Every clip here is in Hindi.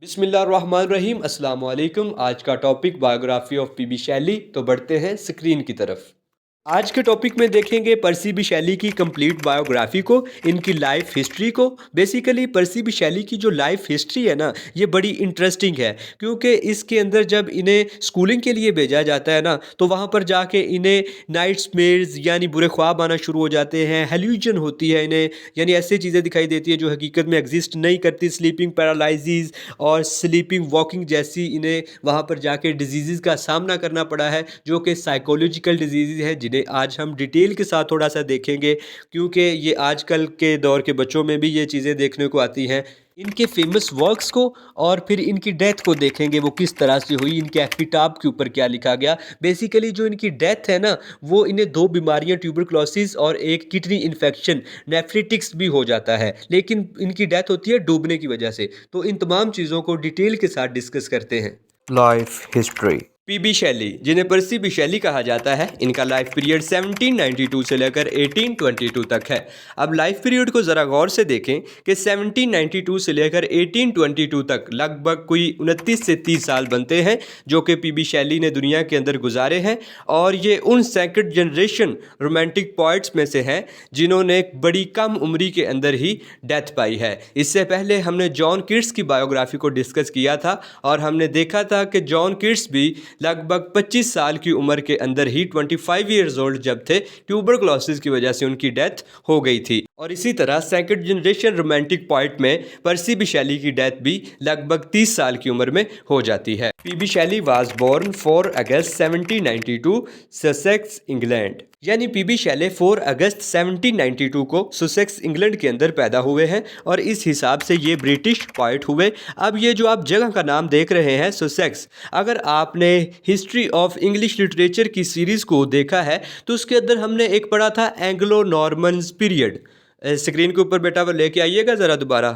बिस्मिल्लाहिर्रहमानिर्रहीम अस्सलाम वालेकुम। आज का topic biography of PB Shelley. तो बढ़ते हैं स्क्रीन की तरफ। आज के टॉपिक में देखेंगे पर्सी बी शैली की कंप्लीट बायोग्राफी को, इनकी लाइफ हिस्ट्री को। बेसिकली पर्सी बी शैली की जो लाइफ हिस्ट्री है ना, ये बड़ी इंटरेस्टिंग है, क्योंकि इसके अंदर जब इन्हें स्कूलिंग के लिए भेजा जाता है ना, तो वहाँ पर जाके इन्हें नाइट्समेयर्स यानी बुरे ख्वाब आना शुरू हो जाते हैं, हेल्यूजन होती है इन्हें, यानी ऐसी चीज़ें दिखाई देती है जो हकीकत में एग्जिस्ट नहीं करती, स्लीपिंग पैरालिसिस और स्लीपिंग वॉकिंग जैसी इन्हें वहाँ पर जाके डिजीज़ का सामना करना पड़ा है, जो कि साइकोलॉजिकल डिजीज़ है, जिन्हें आज हम डिटेल के साथ थोड़ा सा देखेंगे, क्योंकि ये आजकल के दौर के बच्चों में भी ये चीज़ें देखने को आती हैं। इनके फेमस वर्क्स को और फिर इनकी डेथ को देखेंगे, वो किस तरह से हुई, इनके एपिटाफ के ऊपर क्या लिखा गया। बेसिकली जो इनकी डेथ है ना, वो इन्हें दो बीमारियां, ट्यूबरक्लोसिस और एक किडनी इन्फेक्शन नेफ्रिटिक्स भी हो जाता है, लेकिन इनकी डेथ होती है डूबने की वजह से। तो इन तमाम चीज़ों को डिटेल के साथ डिस्कस करते हैं। Life history. पीबी शैली, जिन्हें पर्सी बी शैली कहा जाता है, इनका लाइफ पीरियड 1792 से लेकर 1822 तक है। अब लाइफ पीरियड को ज़रा गौर से देखें कि 1792 से लेकर 1822 तक लगभग कोई 29 से 30 साल बनते हैं, जो कि पीबी शैली ने दुनिया के अंदर गुजारे हैं। और ये उन सेकंड जनरेशन रोमांटिक पोइट्स में से हैं जिन्होंने एक बड़ी कम उम्री के अंदर ही डेथ पाई है। इससे पहले हमने जॉन कीट्स की बायोग्राफी को डिस्कस किया था, और हमने देखा था कि जॉन कीट्स भी लगभग 25 साल की उम्र के अंदर ही 25 ईयर्स ओल्ड जब थे, ट्यूबरक्लोसिस की वजह से उनकी डेथ हो गई थी। और इसी तरह सेकंड जनरेशन रोमांटिक पोइट में पर्सी बी शैली की डेथ भी लगभग 30 साल की उम्र में हो जाती है। P B Shelley was born 4 August 1792 Sussex England, यानी पीबी शैले 4 अगस्त 1792 को सुसेक्स इंग्लैंड के अंदर पैदा हुए हैं, और इस हिसाब से ये ब्रिटिश पोइट हुए। अब ये जो आप जगह का नाम देख रहे हैं सुसेक्स, अगर आपने हिस्ट्री ऑफ इंग्लिश लिटरेचर की सीरीज़ को देखा है तो उसके अंदर हमने एक पढ़ा था एंग्लो नॉर्मन्स पीरियड। स्क्रीन के ऊपर बेटा वो लेके आइएगा ज़रा दोबारा,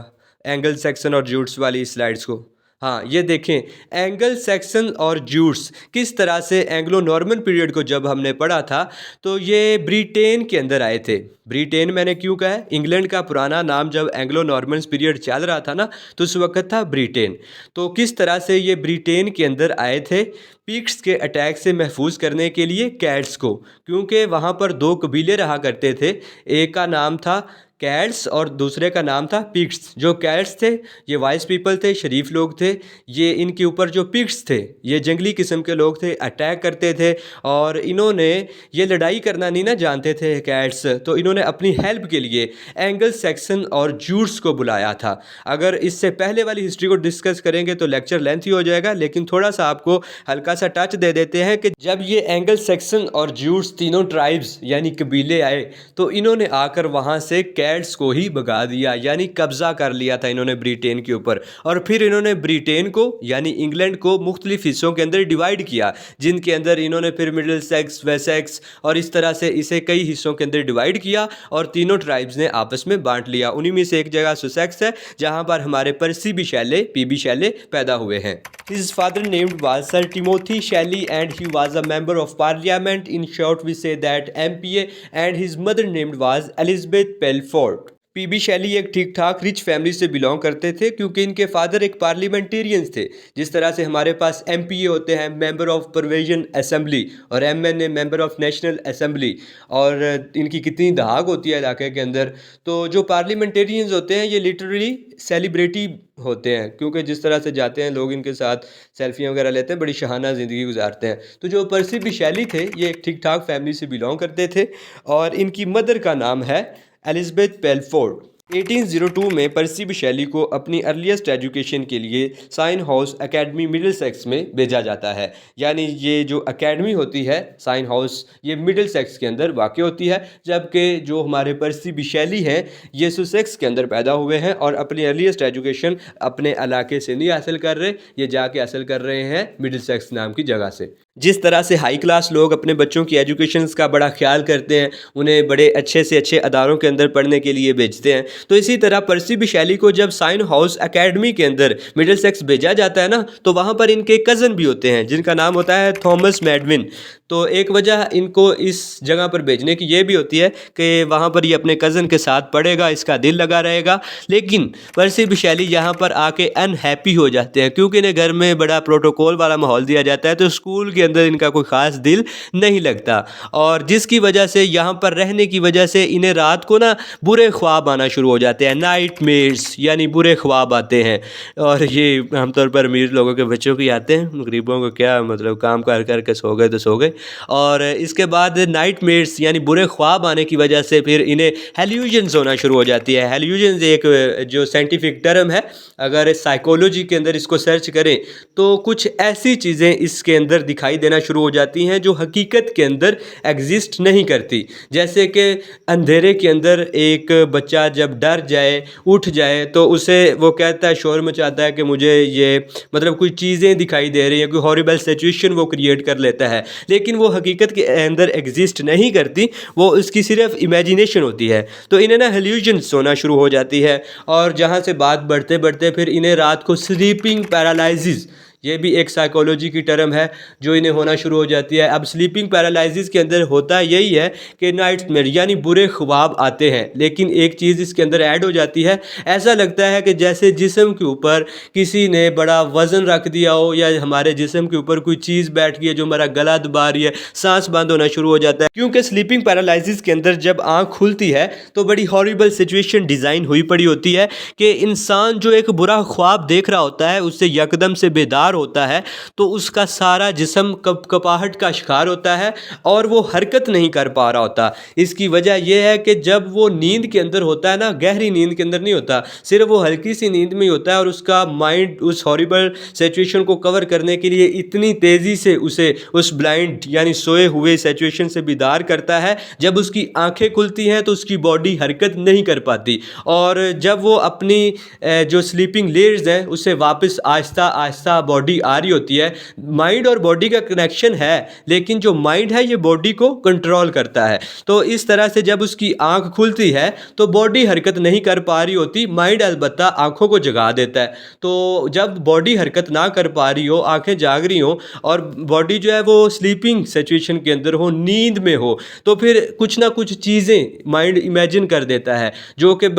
एंगल सेक्शन और ज्यूट्स वाली स्लाइड्स को। हाँ, ये देखें, एंगल सेक्शन और ज्यूट्स किस तरह से एंग्लो नॉर्मन पीरियड को जब हमने पढ़ा था, तो ये ब्रिटेन के अंदर आए थे। ब्रिटेन मैंने क्यों कहा है, इंग्लैंड का पुराना नाम जब एंग्लो नॉर्मन पीरियड चल रहा था ना, तो उस वक्त था ब्रिटेन। तो किस तरह से ये ब्रिटेन के अंदर आए थे पिक्ट्स के अटैक से महफूज करने के लिए कैट्स को, क्योंकि वहाँ पर दो कबीले रहा करते थे, एक का नाम था कैट्स और दूसरे का नाम था पिग्स। जो कैट्स थे ये वाइस पीपल थे, शरीफ लोग थे। ये इनके ऊपर जो पिग्स थे ये जंगली किस्म के लोग थे, अटैक करते थे, और इन्होंने ये लड़ाई करना नहीं ना जानते थे कैट्स, तो इन्होंने अपनी हेल्प के लिए एंगल सेक्शन और ज्यूट्स को बुलाया था। अगर इससे पहले वाली हिस्ट्री को डिस्कस करेंगे तो लेक्चर लेंथी हो जाएगा, लेकिन थोड़ा सा आपको हल्का सा टच दे देते हैं कि जब ये एंगल सेक्शन और ज्यूट्स तीनों ट्राइब्स यानी कबीले आए, तो इन्होंने आकर वहाँ से कैट्स को ही भगा दिया, यानी कब्जा कर लिया था इन्होंने ब्रिटेन के ऊपर। और फिर इन्होंने ब्रिटेन को यानी इंग्लैंड को मुख्तलिफ हिस्सों के अंदर डिवाइड किया, जिनके अंदर इन्होंने फिर मिडिल सेक्स, वेसेक्स और इस तरह से इसे कई हिस्सों के अंदर डिवाइड किया, और तीनों ट्राइब्स ने आपस में बांट लिया। उन्हीं में से एक जगह सुसेक्स है, जहाँ पर हमारे पर्सी बी शैले, पीबी शैले पैदा हुए हैं। His father named was Sir Timothy Shelley and he was a member of parliament. In short, we say that MPA, and his mother named was Elizabeth Pelfort. P B Shelley एक ठीक ठाक रिच फैमिली से बिलोंग करते थे, क्योंकि इनके फादर एक पार्लियामेंटेरियंस थे। जिस तरह से हमारे पास एमपीए होते हैं, मेंबर ऑफ प्रोविजन असेंबली, और MNA member of national assembly, और इनकी कितनी दहाक होती है इलाके के अंदर। तो जो पार्लियामेंटेरियंस होते हैं ये लिटरली सेलिब्रिटी होते हैं, क्योंकि जिस तरह से जाते हैं लोग इनके साथ सेल्फियाँ वगैरह लेते हैं, बड़ी शहाना ज़िंदगी गुजारते हैं। तो जो पर्सी बी शैली थे ये एक ठीक ठाक फैमिली से बिलोंग करते थे, और इनकी मदर का नाम है एलिज़ाबेथ पेलफोर्ड। 1802 में पर्सी बी शैली को अपनी अर्लीस्ट एजुकेशन के लिए साइन हाउस एकेडमी मिडिलसेक्स में भेजा जाता है। यानी ये जो एकेडमी होती है साइन हाउस, ये मिडिलसेक्स के अंदर वाक़ होती है, जबकि जो हमारे पर्सी बी शैली हैं ये सुसेक्स के अंदर पैदा हुए हैं, और अपनी अर्लीस्ट एजुकेशन अपने इलाके से नहीं हासिल कर रहे, ये जाके हासिल कर रहे हैं मिडिलसेक्स नाम की जगह से। जिस तरह से हाई क्लास लोग अपने बच्चों की एजुकेशन का बड़ा ख्याल करते हैं, उन्हें बड़े अच्छे से अच्छे अदारों के अंदर पढ़ने के लिए भेजते हैं, तो इसी तरह पर्सी बिशैली को जब साइन हाउस एकेडमी के अंदर मिडिलसेक्स भेजा जाता है ना, तो वहाँ पर इनके कज़न भी होते हैं जिनका नाम होता है थॉमस मैडविन। तो एक वजह इनको इस जगह पर भेजने की ये भी होती है कि वहाँ पर ये अपने कज़न के साथ पढ़ेगा, इसका दिल लगा रहेगा। लेकिन पर्सी बिशैली यहाँ पर आके अनहैप्पी हो जाते हैं क्योंकि इन्हें घर में बड़ा प्रोटोकॉल वाला माहौल दिया जाता है, तो स्कूल के अंदर इनका कोई ख़ास दिल नहीं लगता, और जिसकी वजह से यहाँ पर रहने की वजह से इन्हें रात को ना बुरे ख्वाब आना शुरू हो जाते हैं, नाइटमेयर्स यानी बुरे ख्वाब आते हैं। और ये आमतौर पर अमीर लोगों के बच्चों को ही आते हैं, गरीबों को क्या मतलब, काम कर कर के सो गए तो सो गए। और इसके बाद नाइटमेयर्स यानी बुरे ख्वाब आने की वजह से फिर इन्हें हेल्यूजन्स होना शुरू हो जाती है। हेल्यूजन्स एक जो साइंटिफिक टर्म है, अगर साइकोलॉजी के अंदर इसको सर्च करें तो कुछ ऐसी चीज़ें इसके अंदर दिखाई देना शुरू हो जाती हैं जो हकीकत के अंदर एग्जिस्ट नहीं करती। जैसे कि अंधेरे के अंदर एक बच्चा जब डर जाए, उठ जाए, तो उसे वो कहता है, शोर मचाता है कि मुझे ये मतलब कुछ चीज़ें दिखाई दे रही हैं, कोई हॉरिबल सिचुएशन वो क्रिएट कर लेता है, लेकिन वो हकीकत के अंदर एग्जिस्ट नहीं करती, वो उसकी सिर्फ इमेजिनेशन होती है। तो इन्हें ना हेल्यूजन्स होना शुरू हो जाती है, और जहाँ से बात बढ़ते बढ़ते फिर इन्हें रात को स्लीपिंग पैरालिसिस, ये भी एक साइकोलॉजी की टर्म है जो इन्हें होना शुरू हो जाती है। अब स्लीपिंग पैरालिसिस के अंदर होता यही है कि नाइटमेयर यानी बुरे ख्वाब आते हैं, लेकिन एक चीज़ इसके अंदर ऐड हो जाती है, ऐसा लगता है कि जैसे जिस्म के ऊपर किसी ने बड़ा वज़न रख दिया हो, या हमारे जिस्म के ऊपर कोई चीज़ बैठ गई है जो हमारा गला दबा रही है, सांस बंद होना शुरू हो जाता है। क्योंकि स्लीपिंग पैरालिसिस के अंदर जब आँख खुलती है तो बड़ी हॉरिबल सिचुएशन डिज़ाइन हुई पड़ी होती है कि इंसान जो एक बुरा ख्वाब देख रहा होता है उससे यकदम से बेदार होता है, तो उसका सारा जिस्म कपाहट का शिकार होता है और वो हरकत नहीं कर पा रहा होता। इसकी वजह यह है कि जब वो नींद के अंदर होता है ना, गहरी नींद के अंदर नहीं होता, सिर्फ वो हल्की सी नींद में ही होता है, और उसका माइंड उस हॉरिबल सिचुएशन को कवर करने के लिए इतनी तेज़ी से उसे उस ब्लाइंड यानी सोए हुए सिचुएशन से बेदार करता है, जब उसकी आंखें खुलती हैं तो उसकी बॉडी हरकत नहीं कर पाती, और जब वो अपनी जो स्लीपिंग लेयर्स हैं उससे वापस आहिस्ता आहिस्ता बॉडी आ रही होती है। माइंड और बॉडी का कनेक्शन है, लेकिन जो माइंड है ये बॉडी को कंट्रोल करता है। तो इस तरह से जब उसकी आंख खुलती है तो बॉडी हरकत नहीं कर पा रही होती, माइंड अलबत्ता आंखों को जगा देता है। तो जब बॉडी हरकत ना कर पा रही हो, आंखें जाग रही हो, और बॉडी जो है वो स्लीपिंग सिचुएशन के अंदर हो, नींद में हो, तो फिर कुछ ना कुछ चीज़ें माइंड इमेजिन कर देता है, जो कि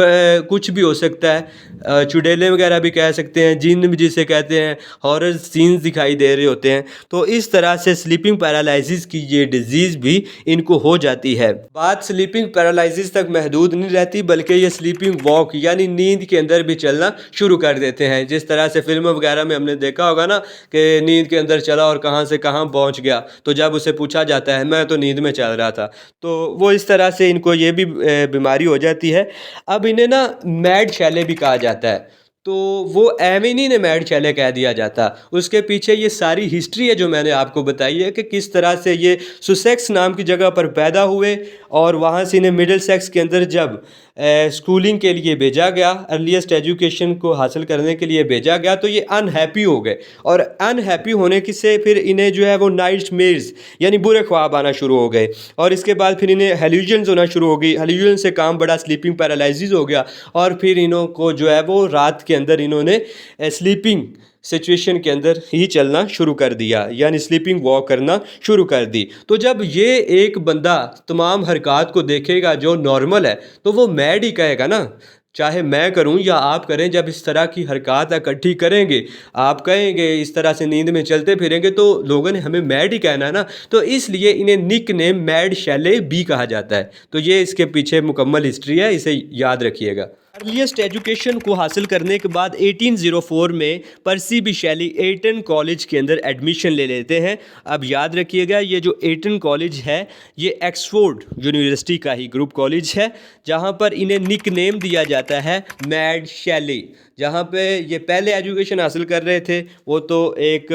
कुछ भी हो सकता है, चुड़ैलें वगैरह भी कह सकते हैं, जिन्न भी जिसे कहते हैं, हॉरर सीन्स दिखाई दे रहे होते हैं। तो इस तरह से स्लीपिंग पैरालिसिस की ये डिजीज़ भी इनको हो जाती है। बात स्लीपिंग पैरालिसिस तक महदूद नहीं रहती, बल्कि ये स्लीपिंग वॉक यानी नींद के अंदर भी चलना शुरू कर देते हैं। जिस तरह से फिल्म वगैरह में हमने देखा होगा ना कि नींद के अंदर चला और कहाँ से कहाँ पहुँच गया, तो जब उसे पूछा जाता है मैं तो नींद में चल रहा था, तो वो इस तरह से इनको ये भी बीमारी हो जाती है। अब इन्हें ना मैड शैले भी कहा जाता है, तो वो एविनी ने मैड शैले कह दिया जाता। उसके पीछे ये सारी हिस्ट्री है जो मैंने आपको बताई है कि किस तरह से ये सुसेक्स नाम की जगह पर पैदा हुए, और वहाँ से इन्हें मिडिल सेक्स के अंदर जब स्कूलिंग के लिए भेजा गया, अर्लीस्ट एजुकेशन को हासिल करने के लिए भेजा गया, तो ये अनहैप्पी हो गए, और अनहैप्पी होने की से फिर इन्हें जो है वो नाइटमेयर्स यानी बुरे ख्वाब आना शुरू हो गए, और इसके बाद फिर इन्हें हेल्यूजन्स होना शुरू हो गई। हेल्यूजन से काम बड़ा स्लीपिंग पैरालिसिस हो गया, और फिर इन्हों को जो है वो रात के अंदर इन्होंने स्लीपिंग सिचुएशन के अंदर ही चलना शुरू कर दिया, यानी स्लीपिंग वॉक करना शुरू कर दी। तो जब ये एक बंदा तमाम हरकत को देखेगा जो नॉर्मल है, तो वो मैड ही कहेगा ना, चाहे मैं करूं या आप करें। जब इस तरह की हरकत इकट्ठी करेंगे, आप कहेंगे इस तरह से नींद में चलते फिरेंगे, तो लोगों ने हमें मैड ही कहना है ना, तो इसलिए इन्हें निक नेम मैड शैले भी कहा जाता है। तो ये इसके पीछे मुकम्मल हिस्ट्री है, इसे याद रखिएगा। अर्लीस्ट एजुकेशन को हासिल करने के बाद 1804 में पर्सी बिशैली एटन कॉलेज के अंदर एडमिशन ले लेते हैं। अब याद रखिएगा, ये जो एटन कॉलेज है ये एक्सफोर्ड यूनिवर्सिटी का ही ग्रुप कॉलेज है, जहाँ पर इन्हें निक नेम दिया जाता है मैड शैली। जहाँ पे ये पहले एजुकेशन हासिल कर रहे थे वो तो एक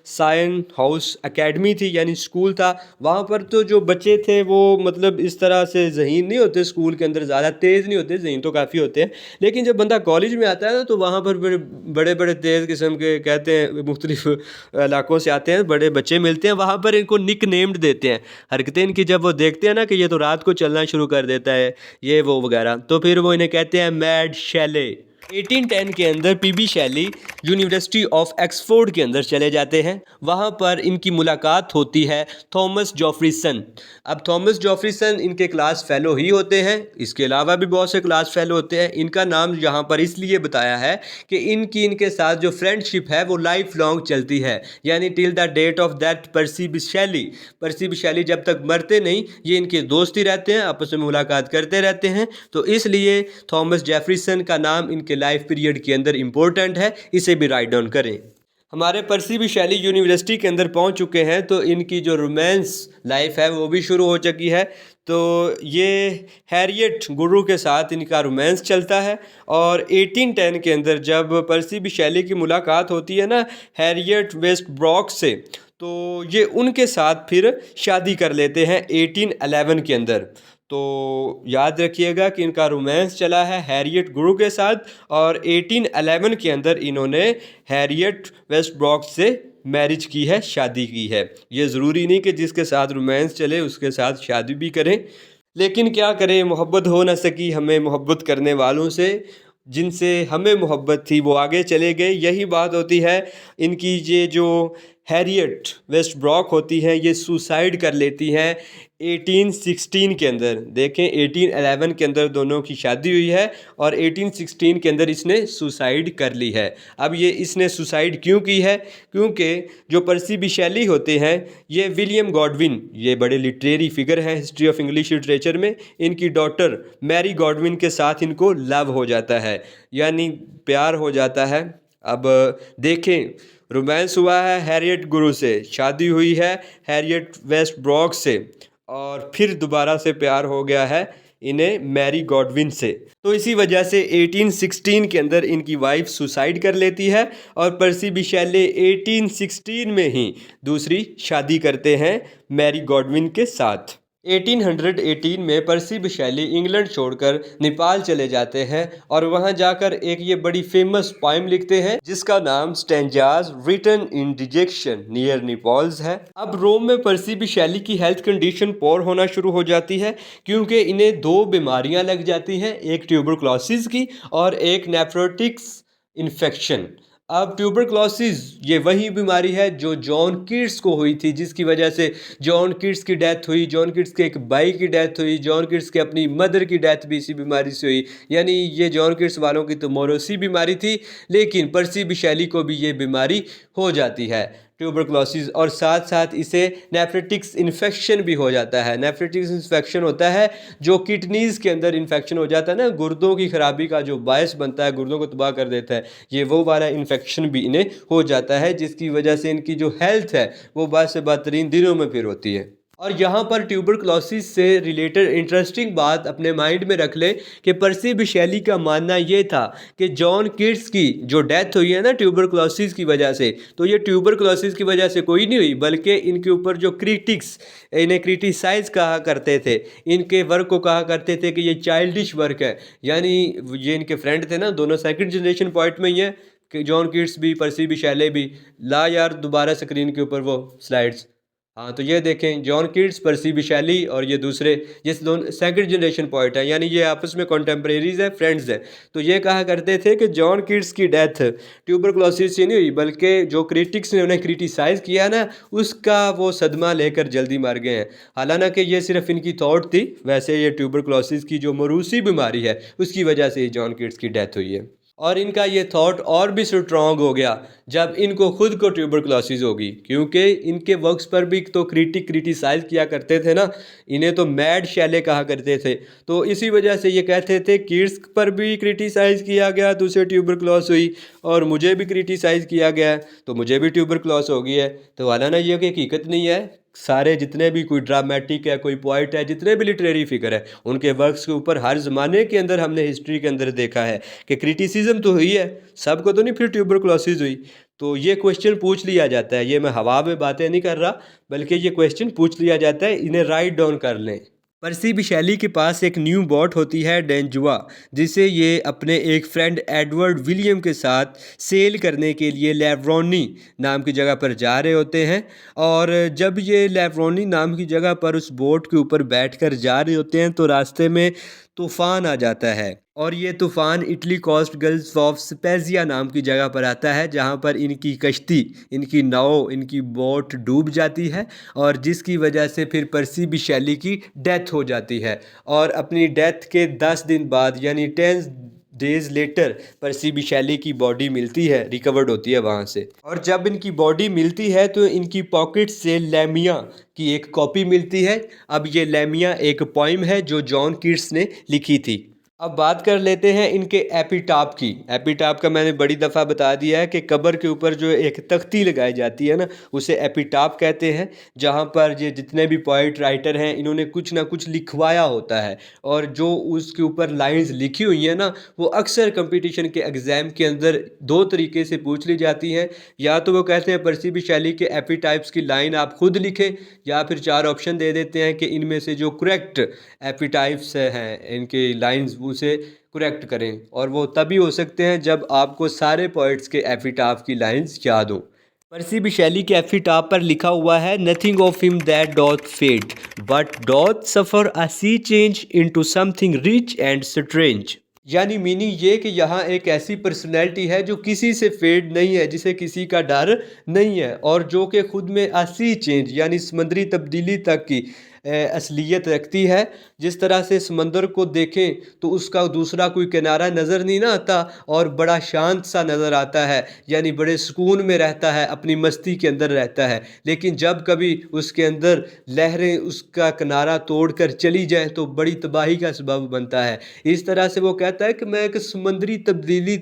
साइन हाउस एकेडमी थी, यानी स्कूल था। वहाँ पर तो जो बच्चे थे वो मतलब इस तरह से ज़हीन नहीं होते, स्कूल के अंदर ज़्यादा तेज़ नहीं होते, ज़हीन तो काफ़ी होते जाते हैं। लेकिन जब बंदा कॉलेज में आता है ना, तो वहाँ पर बड़े बड़े तेज़ किस्म के कहते हैं मुख्तलिफ इलाकों से आते हैं, बड़े बच्चे मिलते हैं, वहाँ पर इनको निक नेम्ड देते हैं। हरकतें इनकी जब वो देखते हैं ना कि ये तो रात को चलना शुरू कर देता है, ये वो वगैरह, तो फिर वो इन्हें कहते हैं मैड शैले। 1810 के अंदर पीबी शैली यूनिवर्सिटी ऑफ एक्सफोर्ड के अंदर चले जाते हैं। वहाँ पर इनकी मुलाकात होती है थॉमस जॉफरीसन। अब थॉमस जॉफरीसन इनके क्लास फेलो ही होते हैं, इसके अलावा भी बहुत से क्लास फेलो होते हैं। इनका नाम यहाँ पर इसलिए बताया है कि इनके साथ जो फ्रेंडशिप है वो लाइफ लॉन्ग चलती है, यानी till the date of that Percy Bysshe Shelley. Percy Bysshe Shelley जब तक मरते नहीं, ये इनके दोस्त ही रहते हैं, आपस में मुलाकात करते रहते हैं। तो इसलिए थॉमस जेफरसन का नाम इनके लाइफ पीरियड के अंदर इम्पोर्टेंट है, इसे भी राइट डाउन करें। हमारे पर्सी बिशैली यूनिवर्सिटी के अंदर पहुंच चुके हैं, तो इनकी जो रोमांस लाइफ है वो भी शुरू हो चुकी है। तो ये हैरियट गुरु के साथ इनका रोमांस चलता है, और 1810 के अंदर जब पर्सी बिशैली की मुलाकात होती है ना हैरियट वेस्टब्रॉक से, तो ये उनके साथ फिर शादी कर लेते हैं 1811 के अंदर। तो याद रखिएगा कि इनका रोमांस चला है हैरियट गुरु के साथ, और 1811 के अंदर इन्होंने हैरियट वेस्टब्रॉक से मैरिज की है, शादी की है। ये ज़रूरी नहीं कि जिसके साथ रोमांस चले उसके साथ शादी भी करें, लेकिन क्या करें, मोहब्बत हो ना सकी हमें मोहब्बत करने वालों से, जिनसे हमें मोहब्बत थी वो आगे चले गए। यही बात होती है इनकी। ये जो हैरियट वेस्टब्रॉक होती हैं ये सुसाइड कर लेती हैं 1816 के अंदर। देखें 1811 के अंदर दोनों की शादी हुई है, और 1816 के अंदर इसने सुसाइड कर ली है। अब ये इसने सुसाइड क्यों की है? क्योंकि जो पर्सी बिशैली होते हैं ये विलियम गॉडविन, ये बड़े लिटरेरी फिगर हैं हिस्ट्री ऑफ इंग्लिश लिटरेचर में, इनकी डॉटर मैरी गॉडविन के साथ इनको लव हो जाता है, यानी प्यार हो जाता है। अब देखें, रोमांस हुआ है हैरियट गुरु से, शादी हुई है हैरियट वेस्टब्रॉक से, और फिर दोबारा से प्यार हो गया है इन्हें मैरी गॉडविन से। तो इसी वजह से 1816 के अंदर इनकी वाइफ सुसाइड कर लेती है, और पर्सी बिशैले 1816 में ही दूसरी शादी करते हैं मैरी गॉडविन के साथ। 1818 में पर्सी बिशैली इंग्लैंड छोड़कर नेपाल चले जाते हैं, और वहां जाकर एक ये बड़ी फेमस पोएम लिखते हैं जिसका नाम stanzas written in dejection near Naples है। अब रोम में पर्सी बिशैली की हेल्थ कंडीशन पोर होना शुरू हो जाती है, क्योंकि इन्हें दो बीमारियां लग जाती हैं, एक ट्यूबरक्लोसिस की और एक नेफ्रोटिक्स इन्फेक्शन। अब ट्यूबरक्लोसिस ये वही बीमारी है जो जॉन कीट्स को हुई थी, जिसकी वजह से जॉन कीट्स की डेथ हुई, जॉन कीट्स के एक भाई की डेथ हुई, जॉन कीट्स के अपनी मदर की डेथ भी इसी बीमारी से हुई। यानी ये जॉन कीट्स वालों की तो मोरोसी बीमारी थी, लेकिन पर्सी बिशैली को भी ये बीमारी हो जाती है ट्यूबरक्लोसिस, और साथ साथ इसे नेफ्रेटिक्स इन्फेक्शन भी हो जाता है। नेफ्रेटिक्स इन्फेक्शन होता है जो किडनीज़ के अंदर इन्फेक्शन हो जाता है ना, गुर्दों की खराबी का जो बायस बनता है, गुर्दों को तबाह कर देता है, ये वो वाला इन्फेक्शन भी इन्हें हो जाता है, जिसकी वजह से इनकी जो हेल्थ है वो बाद से बदतरीन दिनों में फिर होती है। और यहाँ पर ट्यूबरक्लोसिस से रिलेटेड इंटरेस्टिंग बात अपने माइंड में रख लें कि पर्सी बिशैली का मानना ये था कि जॉन कीट्स की जो डेथ हुई है ना ट्यूबरक्लोसिस की वजह से, तो ये ट्यूबरक्लोसिस की वजह से कोई नहीं हुई, बल्कि इनके ऊपर जो क्रिटिक्स इन्हें क्रिटिसाइज कहा करते थे, इनके वर्क को कहा करते थे कि ये चाइल्डिश वर्क है। यानी ये इनके फ्रेंड थे ना, दोनों सेकंड जनरेशन पॉइंट में ही है कि जॉन कीट्स भी पर्सी बिशैले भी। ला यार दोबारा स्क्रीन के ऊपर वो स्लाइड्स, हाँ तो ये देखें जॉन कीट्स, पर्सी बिशैली, और ये दूसरे जिस दोनों सेकंड जनरेशन पॉइंट है, यानी ये आपस में कॉन्टेम्परेरीज है, फ्रेंड्स हैं। तो ये कहा करते थे कि जॉन कीट्स की डेथ ट्यूबरक्लोसिस से नहीं हुई, बल्कि जो क्रिटिक्स ने उन्हें क्रिटिसाइज़ किया ना, उसका वो सदमा लेकर जल्दी मर गए हैं। हालांकि ये सिर्फ इनकी थॉट थी, वैसे ये ट्यूबरक्लोसिस की जो मरूसी बीमारी है उसकी वजह से जॉन कीट्स की डेथ हुई है। और इनका ये थॉट और भी स्ट्रॉन्ग हो गया जब इनको खुद को ट्यूबरक्लोसिस होगी, क्योंकि इनके वर्क्स पर भी तो क्रिटिसाइज़ किया करते थे ना, इन्हें तो मैड शैले कहा करते थे। तो इसी वजह से ये कहते थे कीट्स पर भी क्रिटिसाइज़ किया गया तो उसे ट्यूबरक्लोस हुई, और मुझे भी क्रिटिसाइज़ किया गया तो मुझे भी ट्यूबरक्लोस हो गई है। तो हालांकि ये कोई हकीकत नहीं है, सारे जितने भी कोई ड्रामेटिक है, कोई पोइट है, जितने भी लिटरेरी फिगर है, उनके वर्क्स के ऊपर हर ज़माने के अंदर हमने हिस्ट्री के अंदर देखा है कि क्रिटिसिज्म तो हुई है, सबको तो नहीं फिर ट्यूबरक्लोसिस हुई। तो ये क्वेश्चन पूछ लिया जाता है, ये मैं हवा में बातें नहीं कर रहा, बल्कि ये क्वेश्चन पूछ लिया जाता है, इन्हें राइट डाउन कर लें। पर्सी बिशैली के पास एक न्यू बॉट होती है डेंजुआ, जिसे ये अपने एक फ्रेंड एडवर्ड विलियम के साथ सेल करने के लिए लेवरोनी नाम की जगह पर जा रहे होते हैं। और जब ये लेवरोनी नाम की जगह पर उस बोट के ऊपर बैठकर जा रहे होते हैं तो रास्ते में तूफ़ान आ जाता है, और ये तूफ़ान इटली कोस्ट गल्फ ऑफ स्पेजिया नाम की जगह पर आता है, जहाँ पर इनकी कश्ती, इनकी नाव, इनकी बोट डूब जाती है, और जिसकी वजह से फिर पर्सी बिशैली की डेथ हो जाती है। और अपनी डेथ के 10 दिन बाद यानी 10 डेज लेटर पर्सी बिशैली की बॉडी मिलती है, रिकवर्ड होती है वहाँ से। और जब इनकी बॉडी मिलती है तो इनकी पॉकेट से लैमिया की एक कॉपी मिलती है। अब ये लैमिया एक पोइम है जो जॉन कीट्स ने लिखी थी। अब बात कर लेते हैं इनके एपिटाप की। एपिटाप का मैंने बड़ी दफ़ा बता दिया है कि कब्र के ऊपर जो एक तख्ती लगाई जाती है ना, उसे एपिटाप कहते हैं, जहाँ पर ये जितने भी पोइट राइटर हैं इन्होंने कुछ ना कुछ लिखवाया होता है, और जो उसके ऊपर लाइंस लिखी हुई हैं ना, वो अक्सर कंपटीशन के एग्ज़ाम के अंदर दो तरीके से पूछ ली जाती हैं। या तो वो कहते हैं पर्सी बिशैली के एपिटाइप्स की लाइन आप खुद लिखें, या फिर 4 ऑप्शन दे देते हैं कि इनमें से जो करेक्ट एपिटाइप्स हैं इनके लाइंस उसे करेक्ट करें, और वो तभी हो सकते हैं जब आपको सारे पोइट्स के एपिटाफ की लाइंस याद हो। पर्सी बिशैली के एपिटाफ पर लिखा हुआ है, nothing of him that doth fade but doth suffer a sea change into something rich and strange. यानी मीनिंग ये कि यहाँ एक ऐसी पर्सनैलिटी है जो किसी से फेड नहीं है, जिसे किसी का डर नहीं है, और जो कि ख़ुद में असी चेंज यानी समंदरी तब्दीली तक की असलियत रखती है। जिस तरह से समंदर को देखें तो उसका दूसरा कोई किनारा नज़र नहीं ना आता, और बड़ा शांत सा नज़र आता है, यानी बड़े सुकून में रहता है, अपनी मस्ती के अंदर रहता है। लेकिन जब कभी उसके अंदर लहरें उसका किनारा तोड़ कर चली जाए तो बड़ी तबाही का सबब बनता है। इस तरह से वो कहता है कि मैं एक समंदरी तब्दीली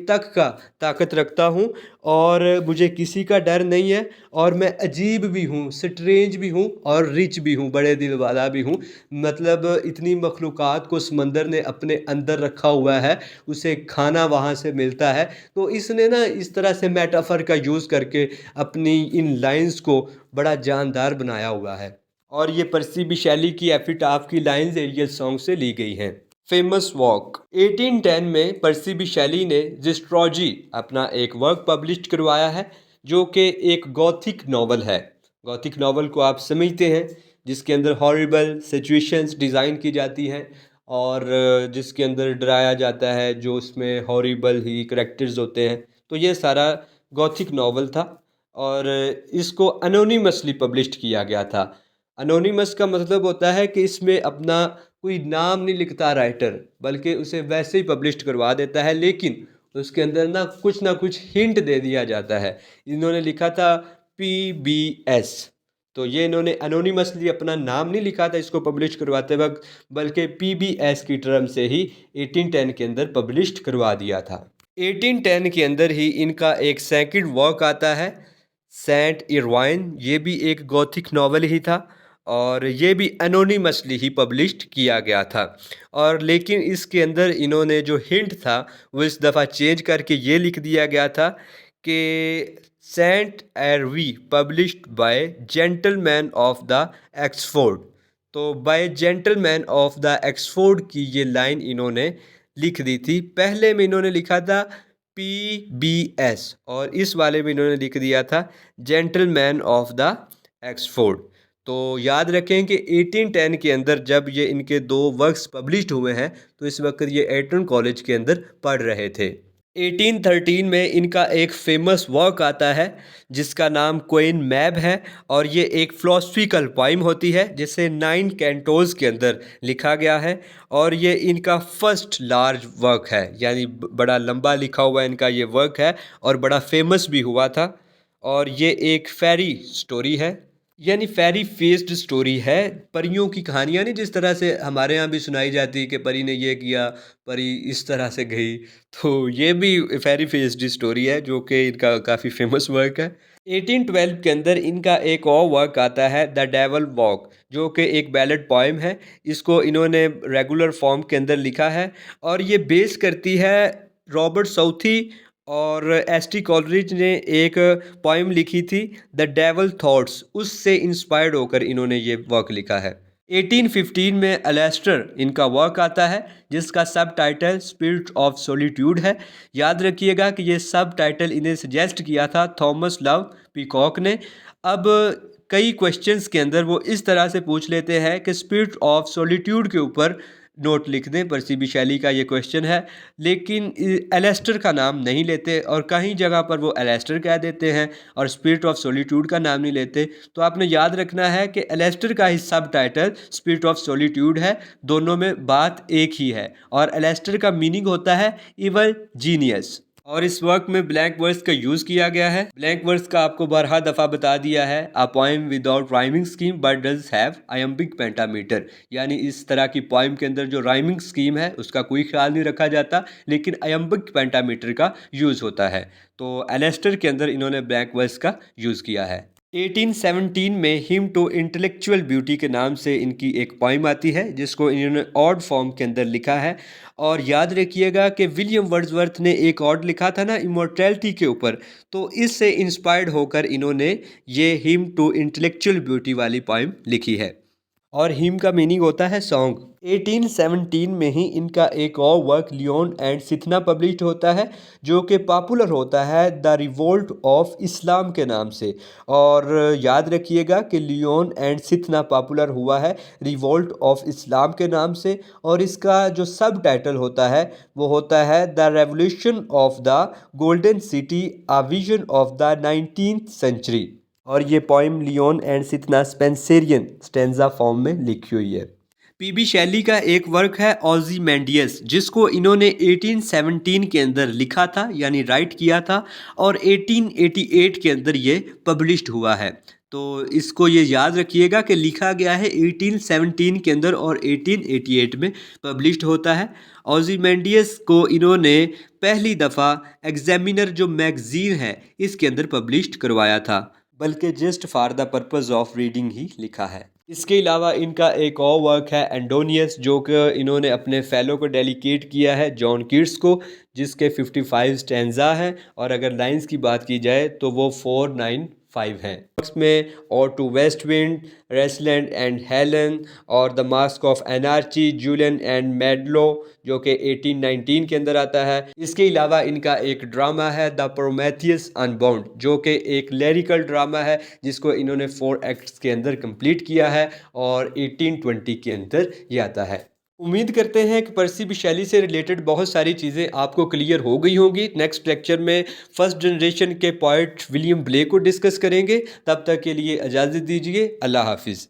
तक का ताकत रखता हूँ, और मुझे किसी का डर नहीं है, और मैं अजीब भी हूँ, स्ट्रेंज भी हूँ, और रिच भी हूँ, बड़े दिल वाला भी हूँ। मतलब इतनी मखलूक़ात को समंदर ने अपने अंदर रखा हुआ है, उसे खाना वहाँ से मिलता है। तो इसने ना इस तरह से मेटाफर का यूज़ करके अपनी इन लाइंस को बड़ा जानदार बनाया हुआ है। और ये पर्सी बिशैली की एपिटाफ की लाइंस एरियल सॉन्ग से ली गई हैं। फेमस वॉक 1810 में पर्सी बिशैली ने जिस्ट्रॉजी अपना एक वर्क पब्लिश करवाया है, जो कि एक गॉथिक नावल है। गॉथिक नावल को आप समझते हैं, जिसके अंदर हॉरिबल सिचुएशंस डिज़ाइन की जाती हैं, और जिसके अंदर डराया जाता है, जो उसमें हॉरिबल ही करैक्टर्स होते हैं। तो ये सारा गॉथिक नावल था, और इसको अनोनिमसली पब्लिश किया गया था। अनोनिमस का मतलब होता है कि इसमें अपना कोई नाम नहीं लिखता राइटर, बल्कि उसे वैसे ही पब्लिश करवा देता है, लेकिन उसके अंदर ना कुछ हिंट दे दिया जाता है। इन्होंने लिखा था PBS, तो ये इन्होंने अनोनिमसली अपना नाम नहीं लिखा था इसको पब्लिश करवाते वक्त, बल्कि PBS की टर्म से ही 1810 के अंदर पब्लिश करवा दिया था। 1810 के अंदर ही इनका एक सेकंड वर्क आता है, सेंट इरवाइन। ये भी एक गॉथिक नावल ही था, और ये भी एनोनिमसली ही पब्लिश्ड किया गया था। और लेकिन इसके अंदर इन्होंने जो हिंट था वो इस दफ़ा चेंज करके ये लिख दिया गया था कि saint Irvyne published by gentleman of the Oxford. तो by gentleman of the Oxford की ये लाइन इन्होंने लिख दी थी। पहले में इन्होंने लिखा था PBS, और इस वाले में इन्होंने लिख दिया था जेंटलमैन ऑफ द एक्सफोर्ड। तो याद रखें कि 1810 के अंदर जब ये इनके 2 वर्क्स पब्लिश्ड हुए हैं, तो इस वक्त ये एटन कॉलेज के अंदर पढ़ रहे थे। 1813 में इनका एक फेमस वर्क आता है जिसका नाम क्वीन मैब है, और ये एक फ़िलॉसफिकल पोइम होती है जिसे 9 कैंटोज़ के अंदर लिखा गया है, और ये इनका फर्स्ट लार्ज वर्क है, यानी बड़ा लंबा लिखा हुआ इनका ये वर्क है, और बड़ा फेमस भी हुआ था। और ये एक फेरी स्टोरी है, यानी फेरी फेस्ड स्टोरी है। परियों की कहानियाँ नहीं जिस तरह से हमारे यहाँ भी सुनाई जाती है कि परी ने ये किया, परी इस तरह से गई, तो ये भी फेरी फेस्ड स्टोरी है, जो कि इनका काफ़ी फेमस वर्क है। 1812 के अंदर इनका एक और वर्क आता है, द डेवल वॉक, जो कि एक बैलेड पोइम है। इसको इन्होंने रेगुलर फॉर्म के अंदर लिखा है, और ये बेस करती है रॉबर्ट साउथी और एस टी कॉलरिज ने एक पोइम लिखी थी द डेवल थॉट्स, उससे इंस्पायर्ड होकर इन्होंने ये वर्क लिखा है। 1815 में एलेस्टर इनका वर्क आता है जिसका सब टाइटल स्पिरिट ऑफ सॉलिट्यूड है। याद रखिएगा कि ये सब टाइटल इन्हें सजेस्ट किया था थॉमस लव पीकॉक ने। अब कई क्वेश्चंस के अंदर वो इस तरह से पूछ लेते हैं कि स्पिरिट ऑफ सॉलिट्यूड के ऊपर नोट लिख दें, पर्सी बी शैली का ये क्वेश्चन है, लेकिन एलेस्टर का नाम नहीं लेते और कहीं जगह पर वो एलेस्टर कह देते हैं और स्पिरिट ऑफ सॉलिट्यूड का नाम नहीं लेते। तो आपने याद रखना है कि एलेस्टर का ही सब टाइटल स्पिरिट ऑफ सॉलिट्यूड है, दोनों में बात एक ही है और एलेस्टर का मीनिंग होता है इवल जीनियस। और इस वर्क में ब्लैंक वर्स का यूज़ किया गया है। ब्लैंक वर्स का आपको बारहा दफ़ा बता दिया है। A poem without rhyming scheme but does have iambic pentameter, यानी इस तरह की पोएम के अंदर जो राइमिंग स्कीम है उसका कोई ख्याल नहीं रखा जाता, लेकिन आयम्बिक पेंटामीटर का यूज़ होता है। तो एलेस्टर के अंदर इन्होंने ब्लैंक वर्स का यूज़ किया है। 1817 में हिम टू इंटेलेक्चुअल ब्यूटी के नाम से इनकी एक पोइम आती है जिसको इन्होंने ऑड फॉर्म के अंदर लिखा है। और याद रखिएगा कि विलियम वर्ड्सवर्थ ने एक ऑड लिखा था ना इमॉर्टैलिटी के ऊपर, तो इससे इंस्पायर्ड होकर इन्होंने ये हिम टू इंटेलेक्चुअल ब्यूटी वाली पोइम लिखी है। और हिम का मीनिंग होता है सॉन्ग। 1817 में ही इनका एक और वर्क लियोन एंड सिथना पब्लिश होता है जो कि पॉपुलर होता है द रिवोल्ट ऑफ इस्लाम के नाम से। और याद रखिएगा कि लियोन एंड सिथना पॉपुलर हुआ है रिवोल्ट ऑफ इस्लाम के नाम से, और इसका जो सब टाइटल होता है वो होता है the revolution of the golden city a vision of the 19th century. और ये poem Laon and Cythna Spenserian stanza form में लिखी हुई है। पीबी शैली का एक वर्क है ओज़िमेंडियस जिसको इन्होंने 1817 के अंदर लिखा था यानी राइट किया था और 1888 के अंदर ये पब्लिश्ड हुआ है। तो इसको ये याद रखिएगा कि लिखा गया है 1817 के अंदर और 1888 में पब्लिश्ड होता है। ओज़िमेंडियस को इन्होंने पहली दफ़ा एग्जामिनर जो मैगज़ीन है इसके अंदर पब्लिश्ड करवाया था, बल्कि just for the purpose of reading ही लिखा है। इसके अलावा इनका एक और वर्क है एंडोनियस जो कि इन्होंने अपने फेलो को डेडिकेट किया है जॉन कीट्स को, जिसके 55 स्टैंजा हैं और अगर लाइंस की बात की जाए तो वो 495 हैं। में और to west wind, Rosalind and Helen और the mask of anarchy, Julian and Maddalo जो कि 1819 के अंदर आता है। इसके अलावा इनका एक ड्रामा है द प्रोमेथियस अनबाउंड जो कि एक लिरिकल ड्रामा है जिसको इन्होंने 4 एक्ट्स के अंदर कंप्लीट किया है और 1820 के अंदर ये आता है। उम्मीद करते हैं कि पर्सी बी शैली से रिलेटेड बहुत सारी चीज़ें आपको क्लियर हो गई होंगी। नेक्स्ट लेक्चर में फर्स्ट जनरेशन के पोएट विलियम ब्लेक को डिस्कस करेंगे। तब तक के लिए इजाज़त दीजिए। अल्लाह हाफिज़।